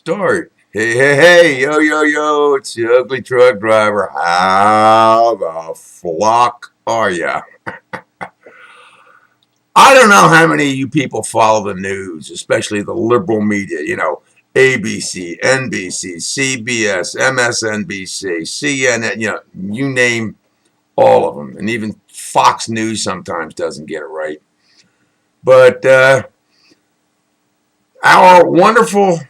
start. Hey, hey, hey, yo, yo, yo, it's the ugly truck driver. How the flock are ya? I don't know how many of you people follow the news, especially the liberal media, ABC, NBC, CBS, MSNBC, CNN, you name all of them. And even Fox News sometimes doesn't get it right. But our wonderful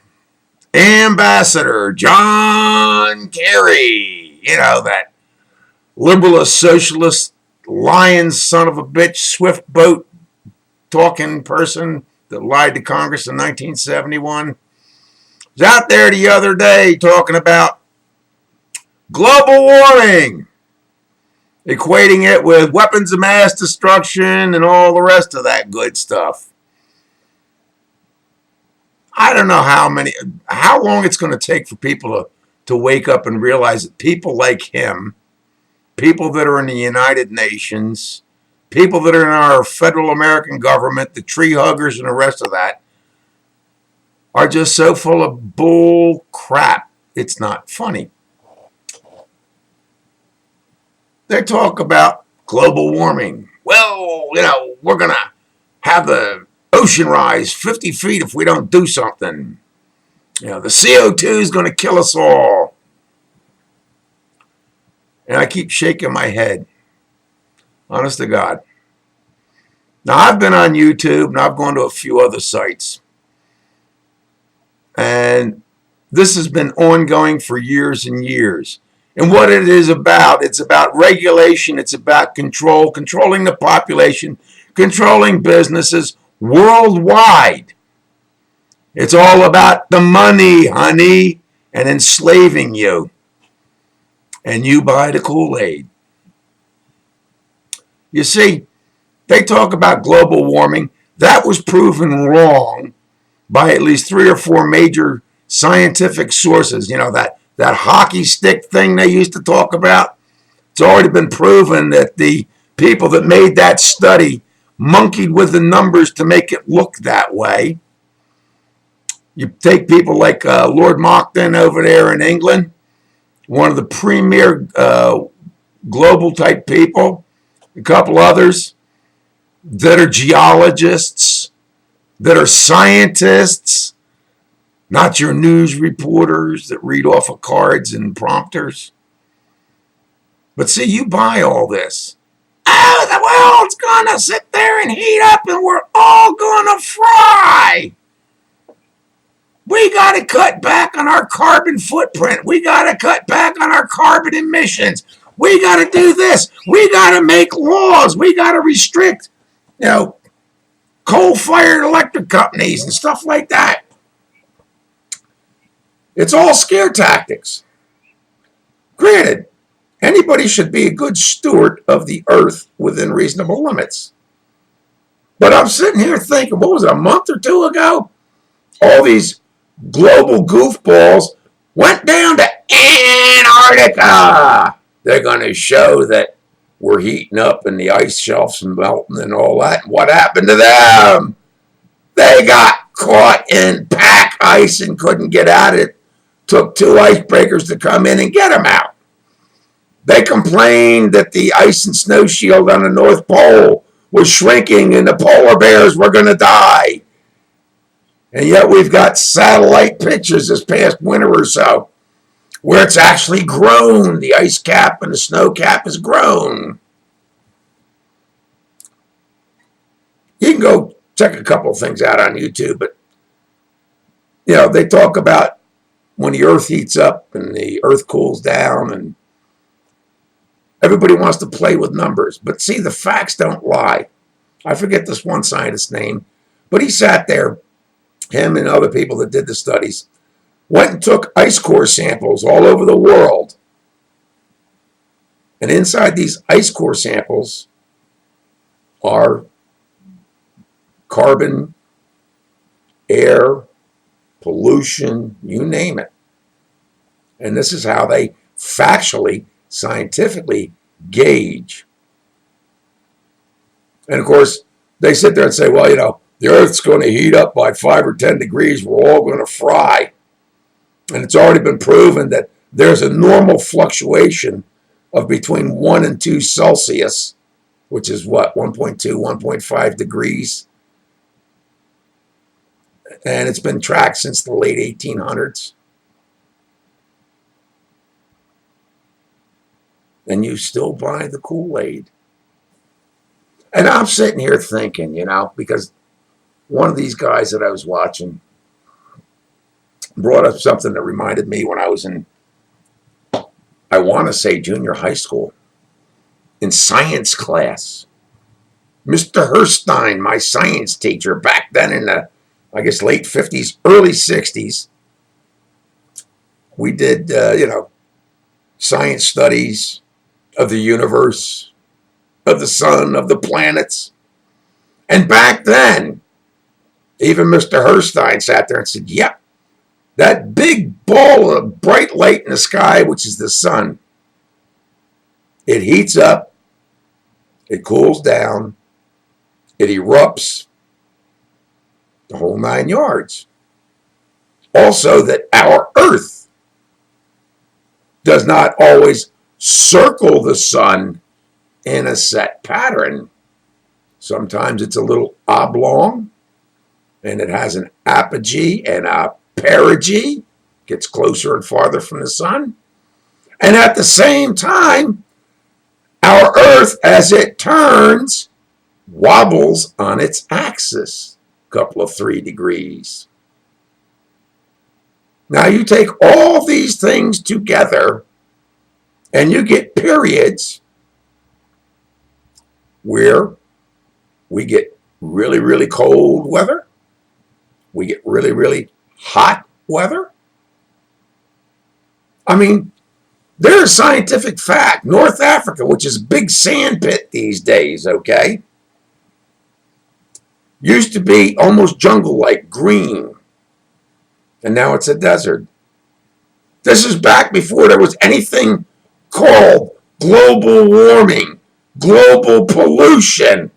Ambassador John Kerry, that liberalist, socialist, lion son of a bitch, swift boat talking person that lied to Congress in 1971, was out there the other day talking about global warming, equating it with weapons of mass destruction and all the rest of that good stuff. I don't know how long it's going to take for people to wake up and realize that people like him, people that are in the United Nations, people that are in our federal American government, the tree huggers and the rest of that, are just so full of bull crap. It's not funny. They talk about global warming. Well, we're going to have the ocean rise 50 feet if we don't do something. The CO2 is going to kill us all. And I keep shaking my head. Honest to God. Now, I've been on YouTube and I've gone to a few other sites. And this has been ongoing for years and years. And what it is about, it's about regulation, it's about controlling the population, controlling businesses worldwide. It's all about the money, honey, and enslaving you. And you buy the Kool-Aid. You see, they talk about global warming. That was proven wrong by at least 3 or 4 major scientific sources. That hockey stick thing they used to talk about. It's already been proven that the people that made that study monkeyed with the numbers to make it look that way. You take people like Lord Monckton over there in England, one of the premier global type people, a couple others that are geologists, that are scientists, not your news reporters that read off of cards and prompters. But see, you buy all this. Oh, the world's going to sit there and heat up and we're all going to fry. We got to cut back on our carbon footprint. We got to cut back on our carbon emissions. We got to do this. We got to make laws. We got to restrict, coal-fired electric companies and stuff like that. It's all scare tactics. Granted, anybody should be a good steward of the earth within reasonable limits. But I'm sitting here thinking, what was it, a month or 2 ago? All these global goofballs went down to Antarctica. They're going to show that we're heating up and the ice shelves and melting and all that. And what happened to them? They got caught in pack ice and couldn't get out. It took 2 icebreakers to come in and get them out. They complained that the ice and snow shield on the North Pole was shrinking and the polar bears were going to die. And yet we've got satellite pictures this past winter or so where it's actually grown. The ice cap and the snow cap has grown. You can go check a couple of things out on YouTube, but they talk about when the earth heats up and the earth cools down, and everybody wants to play with numbers. But see, the facts don't lie. I forget this one scientist's name, but he sat there, him and other people that did the studies, went and took ice core samples all over the world. And inside these ice core samples are carbon, air, pollution, you name it. And this is how they factually, scientifically gauge. And of course, they sit there and say, well, the Earth's going to heat up by 5 or 10 degrees. We're all going to fry. And it's already been proven that there's a normal fluctuation of between 1 and 2 Celsius, which is what, 1.2, 1.5 degrees. And it's been tracked since the late 1800s. And you still buy the Kool-Aid. And I'm sitting here thinking, because one of these guys that I was watching brought up something that reminded me when I was in, I want to say, junior high school, in science class. Mr. Herstein, my science teacher, back then in the, I guess, late 50s, early 60s, we did, science studies of the universe, of the sun, of the planets. And back then, even Mr. Herstein sat there and said, yep, that big ball of bright light in the sky, which is the sun, it heats up, it cools down, it erupts, the whole 9 yards. Also, that our Earth does not always circle the sun in a set pattern. Sometimes it's a little oblong, and it has an apogee and a perigee, gets closer and farther from the sun. And at the same time, our Earth, as it turns, wobbles on its axis, a couple of 3 degrees. Now you take all these things together, and you get periods where we get really, really cold weather. We get really, really hot weather. I mean, there's a scientific fact. North Africa, which is a big sand pit these days, okay, used to be almost jungle-like, green. And now it's a desert. This is back before there was anything called global warming, global pollution.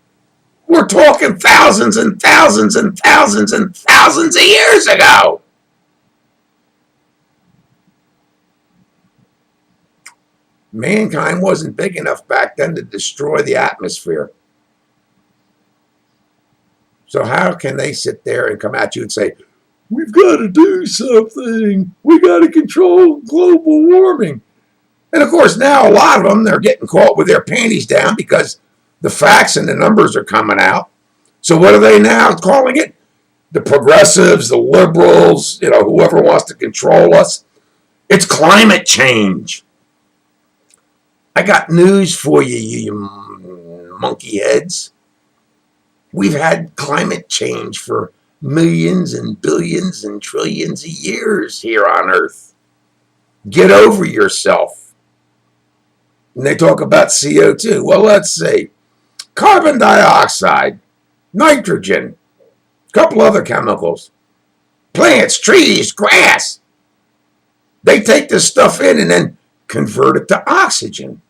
We're talking thousands and thousands and thousands and thousands of years ago. Mankind wasn't big enough back then to destroy the atmosphere. So how can they sit there and come at you and say, we've got to do something. We got to control global warming. And of course, now a lot of them, they're getting caught with their panties down because the facts and the numbers are coming out. So what are they now calling it? The progressives, the liberals, whoever wants to control us. It's climate change. I got news for you, you monkey heads. We've had climate change for millions and billions and trillions of years here on Earth. Get over yourself. And they talk about CO2. Well, let's see. Carbon dioxide, nitrogen, a couple other chemicals, plants, trees, grass. They take this stuff in and then convert it to oxygen.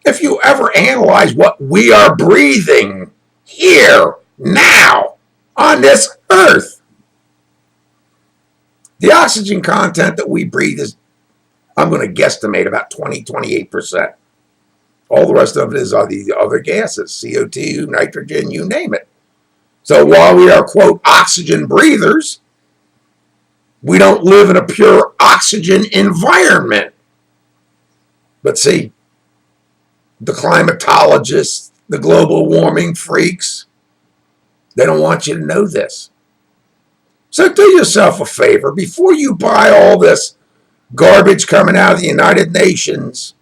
If you ever analyze what we are breathing here, now, on this Earth, the oxygen content that we breathe is, I'm going to guesstimate, about 28%. All the rest of it is the other gases, CO2, nitrogen, you name it. So while we are, quote, oxygen breathers, we don't live in a pure oxygen environment. But see, the climatologists, the global warming freaks, they don't want you to know this. So do yourself a favor. Before you buy all this garbage coming out of the United Nations,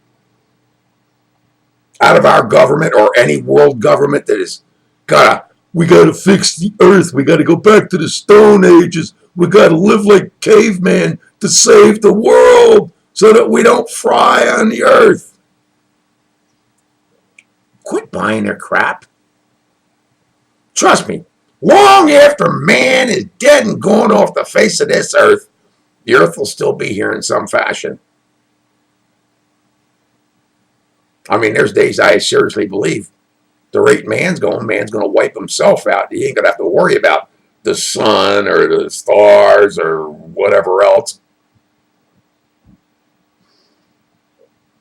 out of our government or any world government that is we got to fix the Earth. We got to go back to the Stone Ages. We got to live like caveman to save the world so that we don't fry on the Earth. Quit buying their crap. Trust me, long after man is dead and gone off the face of this Earth, the Earth will still be here in some fashion. I mean, there's days I seriously believe the rate man's going to wipe himself out. He ain't going to have to worry about the sun or the stars or whatever else.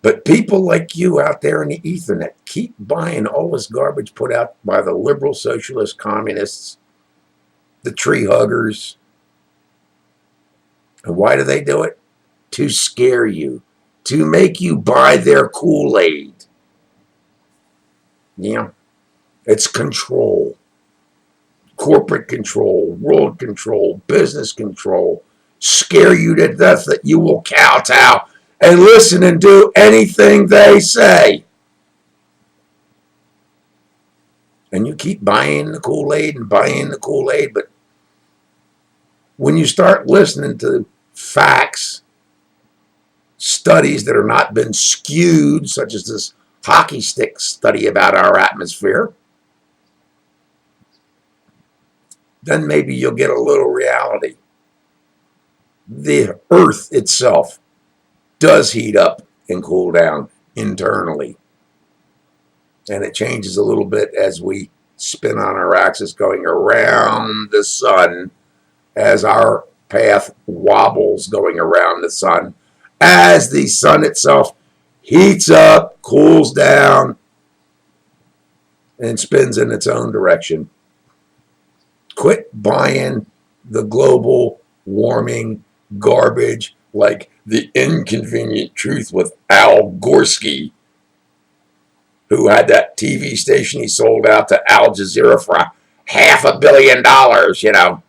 But people like you out there in the Ethernet keep buying all this garbage put out by the liberal socialist communists, the tree huggers. And why do they do it? To scare you, to make you buy their Kool-Aid. Yeah, it's control. Corporate control, world control, business control. Scare you to death that you will kowtow and listen and do anything they say. And you keep buying the Kool-Aid and buying the Kool-Aid, but when you start listening to facts, studies that are not been skewed, such as this hockey stick study about our atmosphere, then maybe you'll get a little reality. The Earth itself does heat up and cool down internally. And it changes a little bit as we spin on our axis going around the sun, as our path wobbles going around the sun, as the sun itself heats up, cools down, and spins in its own direction. Quit buying the global warming garbage like The Inconvenient Truth with Al Gorski, who had that TV station he sold out to Al Jazeera for $500 million, you know.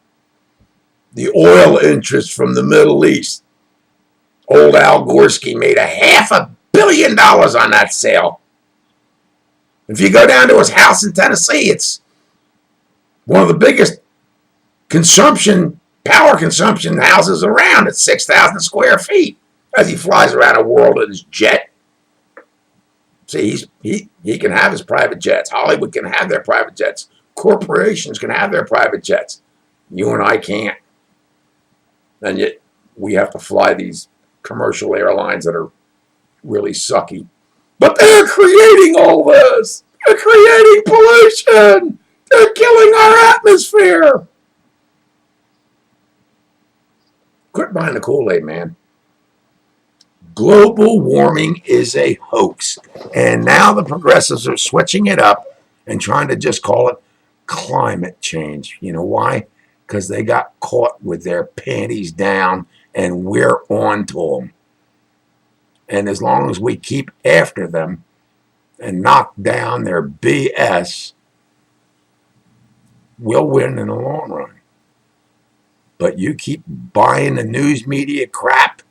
The oil interest from the Middle East. Old Al Gorski made $500 million on that sale. If you go down to his house in Tennessee, it's one of the biggest power consumption houses around. It's 6,000 square feet as he flies around the world in his jet. See, he can have his private jets. Hollywood can have their private jets. Corporations can have their private jets. You and I can't. And yet we have to fly these commercial airlines that are really sucky. But they're creating all this. They're creating pollution. They're killing our atmosphere. Quit buying the Kool-Aid, man. Global warming is a hoax. And now the progressives are switching it up and trying to just call it climate change. You know why? Because they got caught with their panties down and we're on to them. And as long as we keep after them and knock down their BS, we'll win in the long run. But you keep buying the news media crap.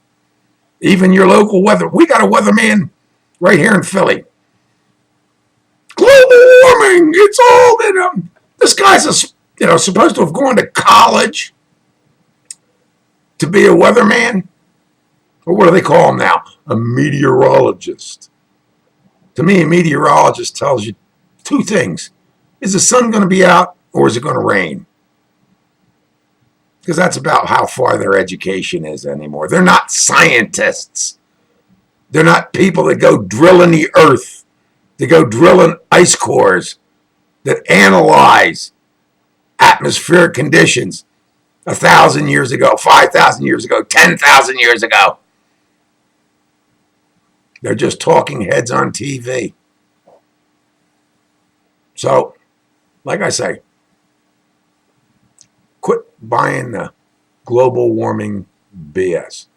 Even your local weather. We got a weatherman right here in Philly. Global warming. It's all in them. This guy's supposed to have gone to college to be a weatherman. Or what do they call him now? A meteorologist. To me, a meteorologist tells you two things. Is the sun going to be out or is it going to rain? Because that's about how far their education is anymore. They're not scientists. They're not people that go drilling the earth. They go drilling ice cores that analyze atmospheric conditions 1,000 years ago, 5,000 years ago, 10,000 years ago. They're just talking heads on TV. So, like I say, quit buying the global warming BS.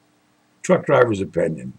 Truck driver's opinion.